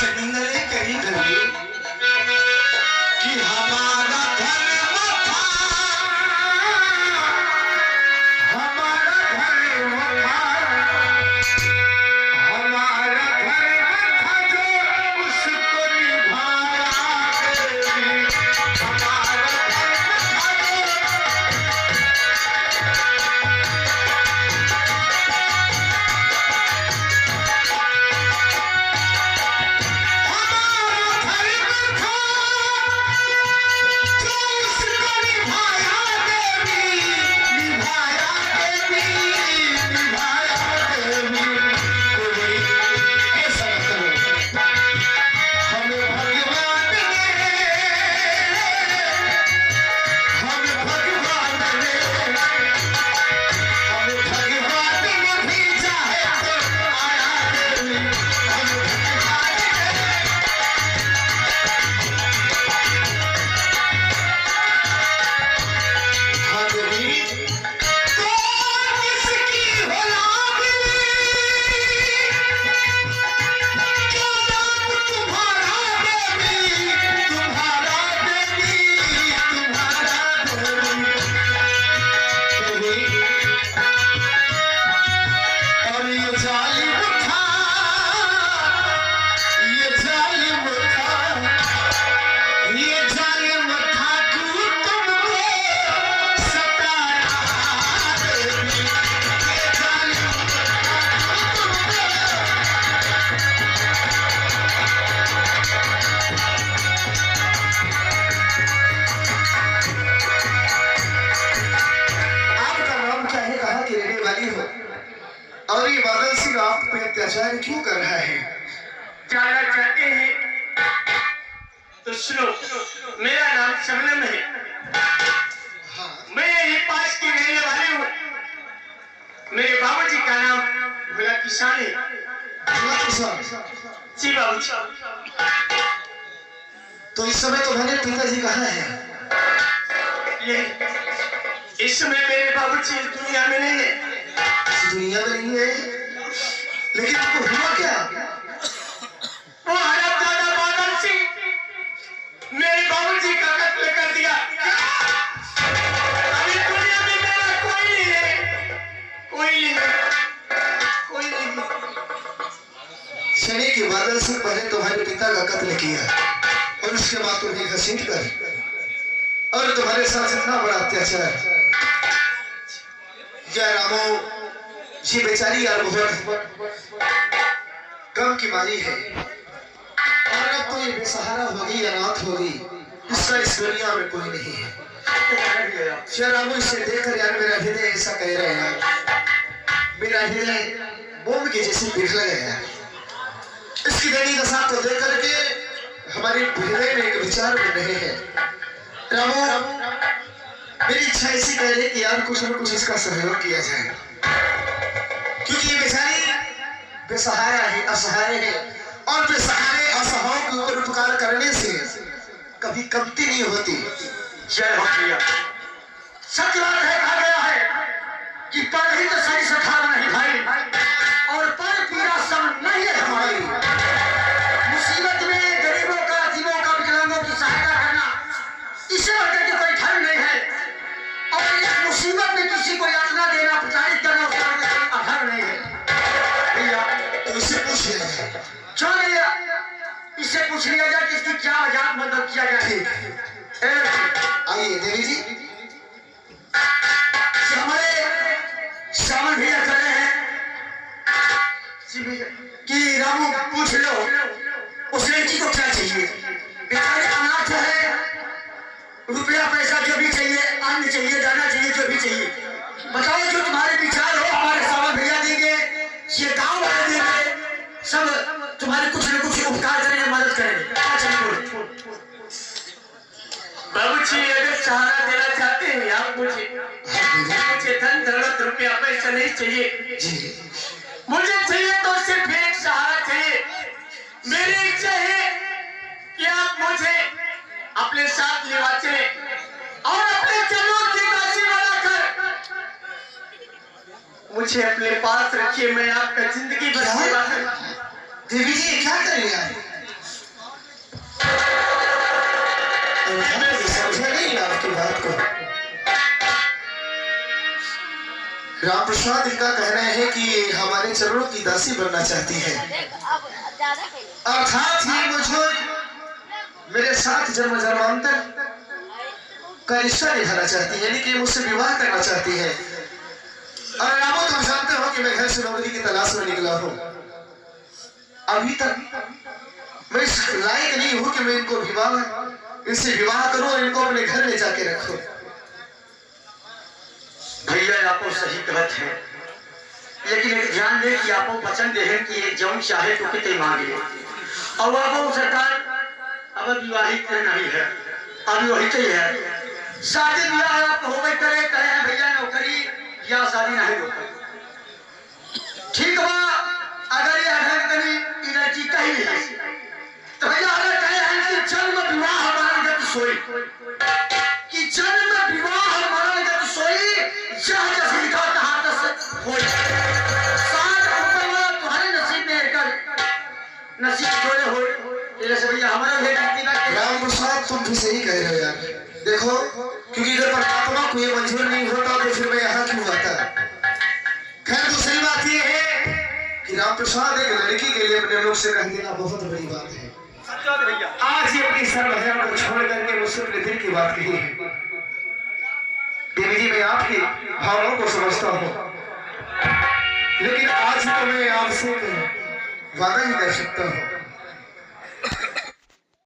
सगिंदले करी कि हमारा धर्म था, हमारा धर्म था, हमारा धर्म था जो उसको निभाया देवी, हमारा धर्म था और ये बादल सिंह आप पे अत्याचार क्यों कर रहा है? जानना चाहते हैं तो सुनो, मेरा नाम शबनम है। हाँ। मैं यही पास की रहने वाली हूँ। मेरे बाबूजी का नाम भोला किसान है। जी बाबूजी। तो इस समय तुम्हारे पिताजी कहाँ हैं? ये इस समय मेरे बाबूजी दुनिया में नहीं है। दुनिया में नहीं है, लेकिन उनको हुआ क्या? वो हरमजादा बादल सिंह मेरे बाबूजी का कत्ल कर दिया। अभी दुनिया में मेरा कोई नहीं है, कोई नहीं, कोई नहीं। शनि के बादल सिंह पहले तुम्हारे पिता का कत्ल किया और उसके बाद तुम्हें घसीट कर और तुम्हारे साथ इतना बड़ा अत्याचार। जय रामो, ये बेचारी यार बहुत गम की मारी है और अब तो ये बेसहारा होगी, अनाथ होगी, इसका इस दुनिया में कोई नहीं है। जय रामो, इसे देखकर यार मेरा हृदय ऐसा कह रहा है यार, मेरा हृदय बोम के जैसे पिघल गया है। इसकी दयनीय दशा को देख करके हमारे हृदय में एक विचार बन रहे हैं। रामो, मेरी इच्छा ऐसी कह रही कि यार कुछ न कुछ इसका सहयोग किया जाए, क्योंकि ये बेचारी बेसहारा है, असहाय है और बेसहारे असहायों के ऊपर उपकार करने से कभी कमती नहीं होती। जय हो भैया। सच बात है, कहा गया है कि पर ही तो सही सखार नहीं भाई, और पर पीड़ा सम नहीं है हमारी। मुसीबत में गरीबों का, जीवों का, विकलांगों की सहायता करना इससे बढ़कर के कोई धर्म नहीं है, और इस मुसीबत में किसी को यातना देना, प्रचारित करना उसका कोई अधर्म नहीं है। भैया तो इससे पूछ लिया जाए। क्यों नहीं, इससे पूछ लिया जाए कि इसकी क्या वजह मदद किया जाए। ठीक है, आइए देवी जी। हमारे श्रावण भैया कर रहे हैं कि रामू पूछ लो उस लड़की को क्या चाहिए। बेचारे अनाथ है, रुपया पैसा जो भी चाहिए, अन्न चाहिए, दाना चाहिए, जो भी चाहिए बताओ, जो तुम्हारे विचार हो हमारे श्रावण भैया देंगे, ये गांव वाले देंगे, सब तुम्हारे कुछ न कुछ उपकार करेंगे, मदद करेंगे। बाबूजी अगर सहारा देना चाहते हैं आप मुझे धन दौलत रुपया पैसा नहीं चाहिए, मुझे चाहिए तो सिर्फ एक सहारा चाहिए। मेरी इच्छा है कि आप मुझे अपने साथ लेवा चले और अपने चरणों की दासी बनाकर मुझे अपने पास रखिए। मैं आपका जिंदगी भर सेवा करूं। देवी जी क्या कर रही है? राम प्रसाद इनका कहना है कि हमारे चरणों की दासी बनना चाहती है, अर्थात ये मुझे मेरे साथ जन्म जन्मांतर का रिश्ता निभाना चाहती है, यानी कि मुझसे विवाह करना चाहती है। और रामो, तुम जानते हो कि मैं घर से नौकरी की तलाश में निकला हूँ। अभी तक मैं इस लायक नहीं हूँ कि मैं इनसे विवाह करूं और इनको अपने घर में जाके रखूं। भैया आप सही कहत है, लेकिन एक ध्यान दे कि आपको वचन दे है कि जौन चाहे तो कितने मांगे। और आपको सरकार अब विवाहित नहीं है, अभी वही तो है। शादी ब्याह आप हो गई करे कहे भैया नौकरी या शादी नहीं हो ठीक बा। अगर ये अगर कहीं लड़की कही है तो भैया अगर कहे हैं कि जन्म विवाह मरणगत सोई, कि जन्म विवाह मरणगत सोई, यह जस लिखा कहाँ तक होई। साथ ऊपर वाला तुम्हारे नसीब में कर नसीब जोड़े हो। जैसे भैया हमारा भेद राम प्रसाद, तुम भी सही कह रहे हो यार। देखो, क्योंकि अगर परमात्मा को ये मंजूर नहीं होता तो फिर मैं यहाँ क्यों आता। खैर, दूसरी बात ये है कि राम प्रसाद एक लड़की के लिए अपने लोग से कह देना बहुत बड़ी बात है। आज ही अपनी सर्वधर्म को छोड़ करके मुझसे अपने दिल की बात कही है। देवी जी, मैं आपकी भावनाओं को समझता हूँ, लेकिन आज तो मैं आपसे वादा ही कर सकता हूँ